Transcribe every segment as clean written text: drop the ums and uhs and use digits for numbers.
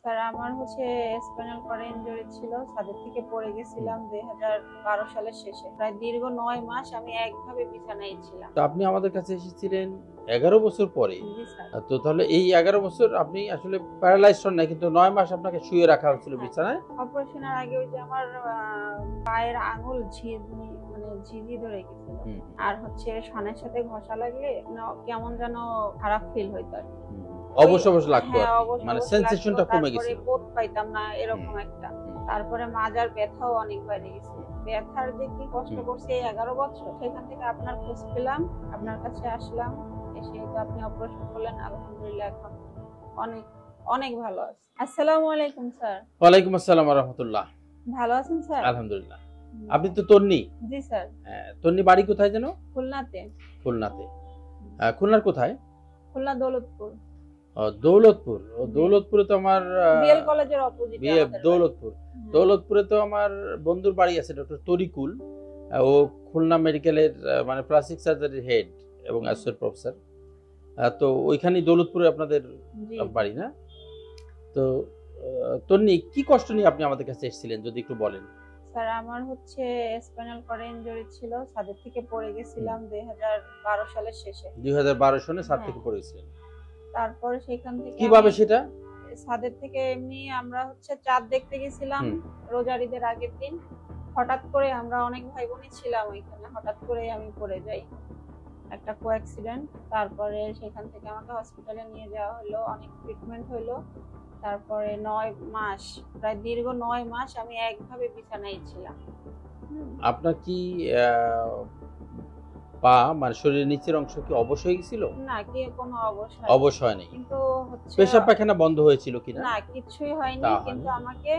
Sir আমার spinal cord injury ছিল। ছাদের থেকে পড়ে গেছিলাম 2012 সালের শেষে। প্রায় দীর্ঘ 9 মাস আমি একভাবে বিছানায় ছিলাম। তো আপনি আমাদের কাছে এসেছিলেন 11 বছর পরে। জি স্যার। তো তাহলে এই 11 বছর আপনি আসলে প্যারালাইজড হন নাই, কিন্তু 9 মাস আপনাকে শুয়ে রাখা হয়েছিল বিছানায়। অপারেশনের আগে ওই যে আমার পায়ের আঙুল ঝিঝি ধরে গেছিল। আর সানের সাথে ঘষা লাগলে কেমন যেন খারাপ ফিল হইতো আর কি। অবশ লাগতো, মানে সেন্সেশনটা কমে গেছে, বোধ পাইতাম না এরকম একটা। তারপরে মাজার ব্যথাও অনেক বেড়ে গেছে। ব্যথার যে কি কষ্ট করছে এই 11 বছর, সেখান থেকে আপনার খোঁজ পেলাম, আপনার কাছে আসলাম, এসে তো আপনি অপারেশন করলেন। আলহামদুলিল্লাহ এখন অনেক অনেক ভালো আছি। আসসালামু আলাইকুম স্যার। ওয়ালাইকুম আসসালাম ওয়া রাহমাতুল্লাহ। ভালো আছেন স্যার? আলহামদুলিল্লাহ। আপনি তো তন্নি? জি স্যার। তন্নি বাড়ি কোথায় যেন? খুলনাতে। খুলনাতে। খুলনার কোথায়? খুলনা দৌলতপুর। দৌলতপুর। দৌলতপুরে তো আমার বিএল কলেজের অপোজিটে আমাদের দৌলতপুর। দৌলতপুরে তো আমার বন্ধুর বাড়ি আছে, ডক্টর তরিকুল। ও খুলনা মেডিকেলের মানে প্লাস্টিক সার্জারির হেড এবং অ্যাসোসিয়েট প্রফেসর। তো ওইখানেই দৌলতপুরে আপনাদের বাড়ি, না? তো তন্নি, কি কষ্ট নিয়ে আপনি আমাদের কাছে এসেছিলেন যদি একটু বলেন। স্যার আমার স্পাইনাল কর্ড ইনজুরি ছিল। ছাদের থেকে পড়ে গেছিলাম 2012 সালের শেষে। 2012 সনে ছাদ থেকে পড়ে গেছিলেন। তারপরে সেখান থেকে কিভাবে সেটা? ছাদের থেকে এমনি আমরা চাঁদ দেখতে গেছিলাম রোজার ঈদের আগের দিন। হঠাৎ করে আমরা অনেক ভাই বোনই ছিলাম ওইখানে, হঠাৎ করে আমি পড়ে যাই, একটা অ্যাক্সিডেন্ট। তারপরে সেখান থেকে আমাকে হসপিটালে নিয়ে যাওয়া হলো, অনেক ট্রিটমেন্ট হলো। তারপরে 9 মাস, প্রায় দীর্ঘ 9 মাস আমি একভাবে বিছানায় ছিলাম। আপনার কি পা মানে শরীরের নিচের অংশ কি অবশ হয়ে গেছিল? না, কি কোনো অবশ হয়নি, কিন্তু পেশাব পায়খানা বন্ধ হয়েছিল কিনা? না, কিছুই হয়নি। কিন্তু আমাকে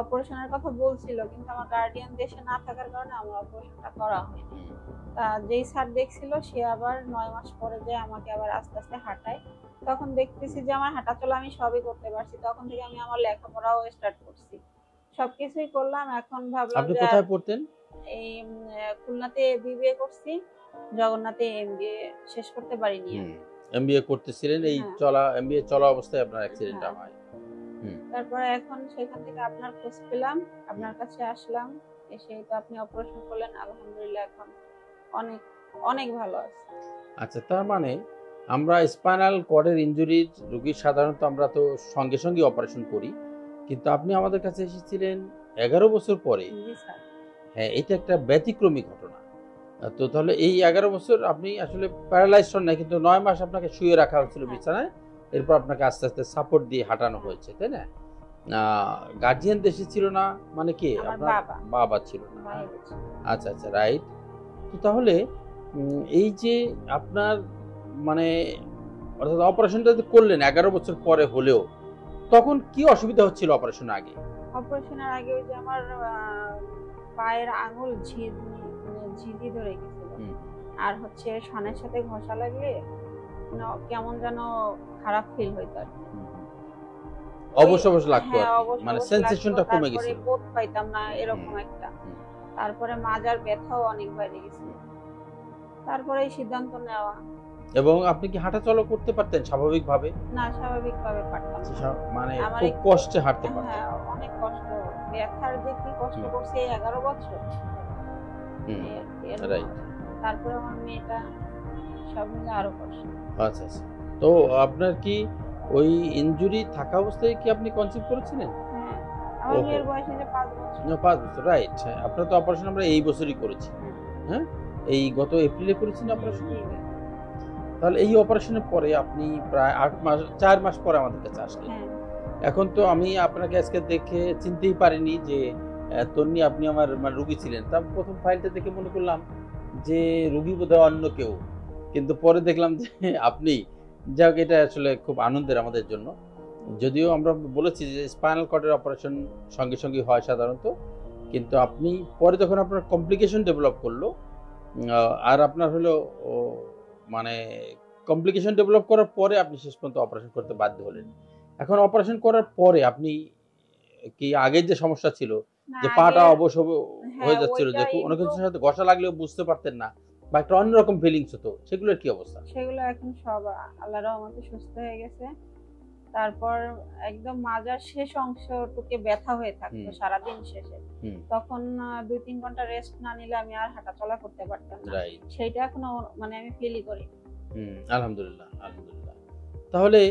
অপারেশনের কথা বলছিল, কিন্তু আমার গার্ডিয়ান দেশে না থাকার কারণে আমার অপারেশনটা করা হয়নি। তা যেই স্যার দেখছিল সে আবার 9 মাস পরে যে আমাকে আবার আস্তে আস্তে হাঁটায়। তখন দেখতেছি যে আমার হাঁটা চলা আমি সবই করতে পারছি। তখন থেকে আমি আমার লেখাপড়াও স্টার্ট করছি, সবকিছুই করলাম। এখন ভাবলাম আপনি যে কোথায় পড়তেন? এই খুলনাতে বিবিএ করছি, জগন্নাথে এমবিএ শেষ করতে পারিনি। এমবিএ করতেছিলেন, এই এমবিএ চলা অবস্থায় আপনার অ্যাক্সিডেন্টটা হয়। তারপরে এখন সেখান থেকে আপনার খোঁজ পেলাম, আপনার কাছে আসলাম, এসে তো আপনি অপারেশন করলেন। আলহামদুলিল্লাহ এখন অনেক অনেক ভালো আছি। আচ্ছা, তার মানে আমরা স্পাইনাল কর্ডের ইনজুরির রোগী সাধারণত আমরা তো সঙ্গে সঙ্গে অপারেশন করি, কিন্তু আপনি আমাদের কাছে এসেছিলেন 11 বছর পরে। জি স্যার। হ্যাঁ, এটা একটা ব্যতিক্রমী ঘটনা। তো তাহলে এই 11 বছর আপনি আসলে প্যারালাইজড হন নাই, কিন্তু 9 মাস আপনাকে শুয়ে রাখা হয়েছিল বিছানায়। এরপর আপনাকে আস্তে আস্তে সাপোর্ট দিয়ে হাঁটানো হয়েছে, তাই না? গার্জিয়ান দেশে ছিল না, মানে কি আপনার বাবা ছিল না? আচ্ছা আচ্ছা, রাইট। তো তাহলে এই যে আপনার মানে অর্থাৎ অপারেশনটা করলেন 11 বছর পরে হলেও, তখন কি অসুবিধা হচ্ছিল অপারেশনের আগে? অপারেশনের আগে ওই যে আমার পায়ের আঙুল ঝিঝি ধরে গেছিল। আর সানের সাথে ঘষা লাগলে কেমন যেন খারাপ ফিল হইতো আর কি। অবশ লাগতো, মানে সেন্সেশনটা কমে গেছে, বোধ পাইতাম না এরকম একটা। তারপরে মাজার ব্যথাও অনেক বেড়ে গেছে। তারপরে এই সিদ্ধান্ত নেওয়া। এবং আপনি কি হাঁটা চলা করতে পারতেন স্বাভাবিকভাবে? না, স্বাভাবিকভাবে পারতাম না, মানে খুব কষ্টে হাঁটতে পারতেন। হ্যাঁ, অনেক কষ্ট। ব্যথার যে কি কষ্ট করছে এই 11 বছর। রাইট। তারপরে আমার মেয়েটা, সব মিলে আরো কষ্ট। আচ্ছা আচ্ছা। তো আপনার কি ওই ইনজুরি থাকা অবস্থায় কি আপনি কনসিভ করেছিলেন? হ্যাঁ, আমার মেয়ের বয়স 5 বছর। 5 বছর, রাইট। হ্যাঁ, আপনার তো অপারেশন আমরা এই বছরই করেছি। হ্যাঁ, এই গত এপ্রিলে করেছেন অপারেশন। তাহলে এই অপারেশনের পরে আপনি প্রায় 4 মাস পরে আমাদের কাছে আসলেন। এখন তো আমি আপনাকে আজকে দেখে চিনতেই পারিনি যে তন্নি আপনি আমার রোগী ছিলেন। তার প্রথম ফাইলটা দেখে মনে করলাম যে রোগী বোধহয় অন্য কেউ, কিন্তু পরে দেখলাম যে আপনি। যাক, এটা আসলে খুব আনন্দের আমাদের জন্য। যদিও আমরা বলেছি যে স্পাইনাল কর্ডের অপারেশন সঙ্গে সঙ্গে হয় সাধারণত, কিন্তু আপনি পরে যখন আপনার কমপ্লিকেশন ডেভেলপ করলো, আর আপনার হলো মানে কমপ্লিকেশন ডেভেলপ করার পরে আপনি শেষ পর্যন্ত অপারেশন করতে বাধ্য হলেন। এখন অপারেশন করার পরে আপনি কি আগের যে সমস্যা ছিল যে পাটা অবশ হয়ে যাচ্ছিল, যে অনেক কিছুর সাথে ঘষা লাগলেও বুঝতে পারতেন না, বা একটা অন্যরকম ফিলিংস হতো, সেগুলোর কি অবস্থা? সেগুলো এখন সব আল্লাহর রহমতে সুস্থ হয়ে গেছে। তারপর একদম মাজার শেষ অংশটুকে ব্যথা হয়ে থাকতো সারাদিন শেষে। তখন 2-3 ঘন্টা রেস্ট না নিলে আমি আর হাঁটা চলা করতে পারতাম না। সেটা এখনো মানে আমি ফিলই করি। আলহামদুলিল্লাহ, আলহামদুলিল্লাহ। তাহলে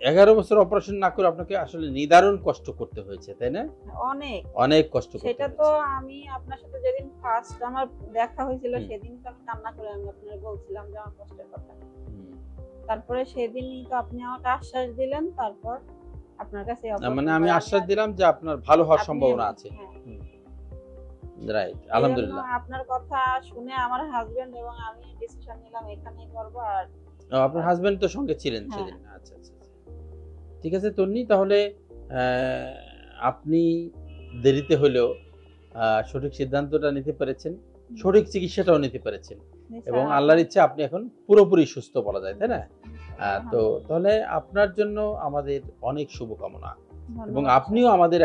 11 বছর অপারেশন না করে আপনাকে আসলে নিদারুণ কষ্ট করতে হয়েছে, তাই না? অনেক অনেক কষ্ট করতে সেটা তো আমি আপনার সাথে যেদিন ফার্স্ট আমার দেখা হয়েছিল সেদিন তো আমি কান্না করে আমি আপনাকে বলছিলাম যে আমার কষ্টের কথা। তারপরে সেদিনই তো আপনি আমাকে আশ্বাস দিলেন, তারপর আপনার কাছে মানে আমি আশ্বাস দিলাম যে আপনার ভালো হওয়ার সম্ভাবনা আছে। রাইট, আলহামদুলিল্লাহ। আপনার কথা শুনে আমার হাজবেন্ড এবং আমি ডিসিশন নিলাম এখানেই করব। আর আপনার হাজবেন্ড তো সঙ্গে ছিলেন সেদিন? আচ্ছা আচ্ছা, ঠিক আছে তন্নি, তাহলে আপনি দেরিতে হলেও সঠিক সিদ্ধান্তটা নিতে পেরেছেন, সঠিক চিকিৎসাটাও নিতে পেরেছেন, এবং আল্লাহর ইচ্ছা আপনি এখন পুরোপুরি সুস্থ বলা যায়, তাই না? তো তাহলে আপনার জন্য আমাদের অনেক শুভকামনা, এবং আপনিও আমাদের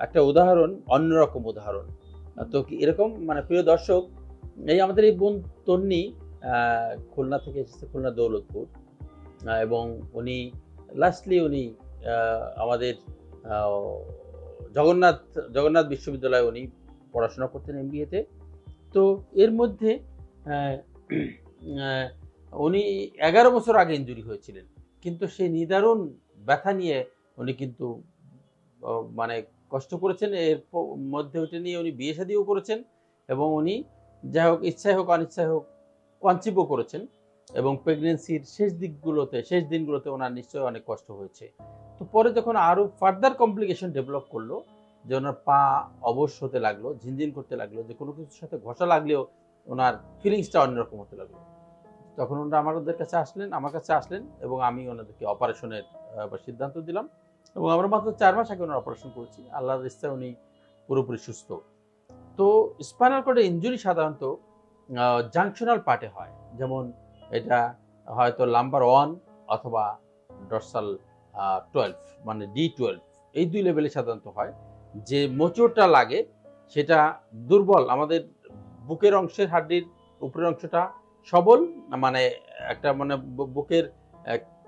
একটা উদাহরণ, অন্যরকম উদাহরণ। তো এরকম মানে প্রিয় দর্শক, এই আমাদের এই বোন তন্নি খুলনা থেকে এসেছে, খুলনা দৌলতপুর, এবং উনি লাস্টলি আমাদের জগন্নাথ বিশ্ববিদ্যালয়ে উনি পড়াশোনা করতেন MBA-তে। তো এর মধ্যে উনি 11 বছর আগে ইনজুরি হয়েছিলেন, কিন্তু সেই নিদারুণ ব্যথা নিয়ে উনি কিন্তু মানে কষ্ট করেছেন। এর মধ্যে ওইটা নিয়ে উনি বিয়ে শাদীও করেছেন, এবং উনি যাই হোক ইচ্ছাই হোক অনিচ্ছাই হোক কনসিভও করেছেন, এবং প্রেগনেন্সির শেষ দিনগুলোতে ওনার নিশ্চয়ই অনেক কষ্ট হয়েছে। তো পরে যখন আরো ফার্দার কমপ্লিকেশন ডেভেলপ করলো, যে ওনার পা অবশ হতে লাগলো, ঝিনঝিন করতে লাগলো, যে কোনো কিছুর সাথে ঘষা লাগলেও ওনার ফিলিংসটা অন্যরকম হতে লাগলো, তখন ওনারা আমার কাছে আসলেন, এবং আমি ওনাদেরকে অপারেশনের সিদ্ধান্ত দিলাম, এবং আমরা মাত্র 4 মাস আগে ওনার অপারেশন করেছি। আল্লাহর ইচ্ছায় উনি পুরোপুরি সুস্থ। তো স্পাইনাল কর্ডের ইনজুরি সাধারণত জাংশনাল পার্টে হয়, যেমন এটা হয়তো লাম্বার 1 অথবা ডরসাল 12 মানে D12, এই 2 লেভেলে সাধারণত হয়। যে মোচড়টা লাগে সেটা দুর্বল, আমাদের বুকের অংশের হাড্ডির উপরের অংশটা সবল, মানে একটা মানে বুকের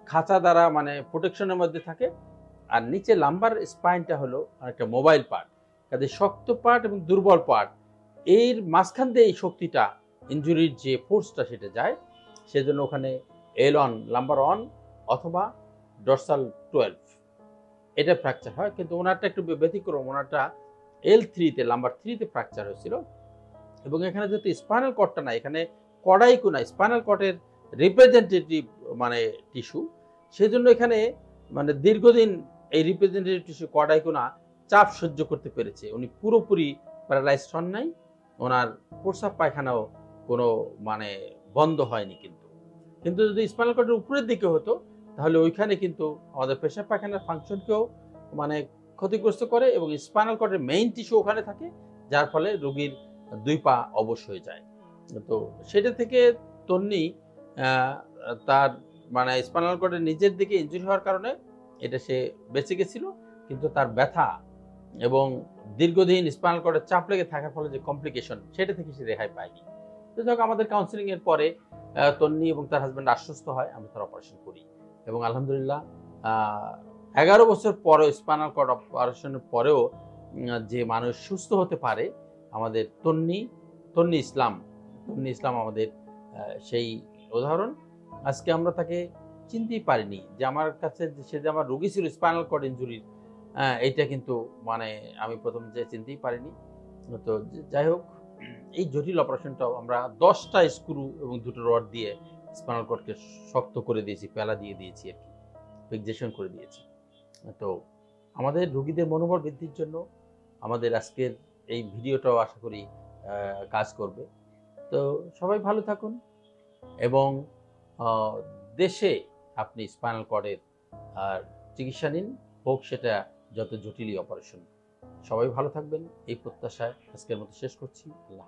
খাঁচা দ্বারা মানে প্রোটেকশনের মধ্যে থাকে, আর নিচে লাম্বার স্পাইনটা হলো একটা মোবাইল পার্ট, কাজে শক্ত পার্ট এবং দুর্বল পার্ট, এর মাঝখান দিয়ে এই শক্তিটা, ইনজুরির যে ফোর্সটা সেটা যায়, সেজন্য ওখানে L1 লাম্বার 1 অথবা ডরসাল 12 এটা ফ্র্যাকচার হয়। কিন্তু ওনারটা একটু ব্যতিক্রম, ওনারটা L3-তে লাম্বার 3-তে ফ্র্যাকচার হয়েছিল, এবং এখানে যেহেতু স্পাইনাল কর্ডটা না, এখানে কর্ডাইকুনা স্পাইনাল কর্ডের রিপ্রেজেন্টেটিভ মানে টিস্যু, সেজন্য এখানে মানে দীর্ঘদিন এই রিপ্রেজেন্টেটিভ টিস্যু কর্ডাইকুনা চাপ সহ্য করতে পেরেছে, উনি পুরোপুরি প্যারালাইজড হন নাই, ওনার প্রস্রাব পায়খানাও কোনো মানে বন্ধ হয়নি। কিন্তু যদি স্পাইনাল কর্ডের উপরের দিকে হতো, তাহলে ওইখানে কিন্তু আমাদের পেশাব পায়খানার ফাংশনকেও মানে ক্ষতিগ্রস্ত করে, এবং স্পাইনাল কর্ডের মেইন টিস্যু ওখানে থাকে, যার ফলে রোগীর 2 পা অবশ হয়ে যায়। তো সেটা থেকে তন্নি তার মানে স্পাইনাল কর্ডের নিজের দিকে ইনজুরি হওয়ার কারণে এটা সে বেঁচে গেছিল, কিন্তু তার ব্যথা এবং দীর্ঘদিন স্পাইনাল কর্ডের চাপ লেগে থাকার ফলে যে কমপ্লিকেশন, সেটা থেকে সে রেহাই পায়নি। তো যাক, আমাদের কাউন্সিলিং এর পরে তন্নি এবং তার হাজব্যান্ড আশ্বস্ত হয়, আমরা তার অপারেশন করি, এবং আলহামদুলিল্লাহ 11 বছর পরে স্পাইনাল কর্ড অপারেশনের পরেও যে মানুষ সুস্থ হতে পারে, আমাদের তন্নি ইসলাম আমাদের সেই উদাহরণ। আজকে আমরা তাকে চিনতেই পারিনি, যে আমার কাছে সে যে আমার রোগী ছিল স্পাইনাল কর্ড ইনজুরির, এইটা কিন্তু মানে আমি প্রথম যে চিনতেই পারিনি। তো যাই হোক, এই জটিল অপারেশনটাও আমরা 10টা স্ক্রু এবং 2টো রড দিয়ে স্পাইনাল কর্ডকে শক্ত করে দিয়েছি, পেলা দিয়ে দিয়েছি, আর কি ফিক্সেশন করে দিয়েছি। তো আমাদের রোগীদের মনোবল বৃদ্ধির জন্য আমাদের আজকের এই ভিডিওটাও আশা করি কাজ করবে। তো সবাই ভালো থাকুন, এবং দেশে আপনি স্পাইনাল কর্ডের চিকিৎসা নিন, হোক সেটা যত জটিলই অপারেশন। সবাই ভালো থাকবেন এই প্রত্যাশায় আজকের মতো শেষ করছি। আল্লাহ।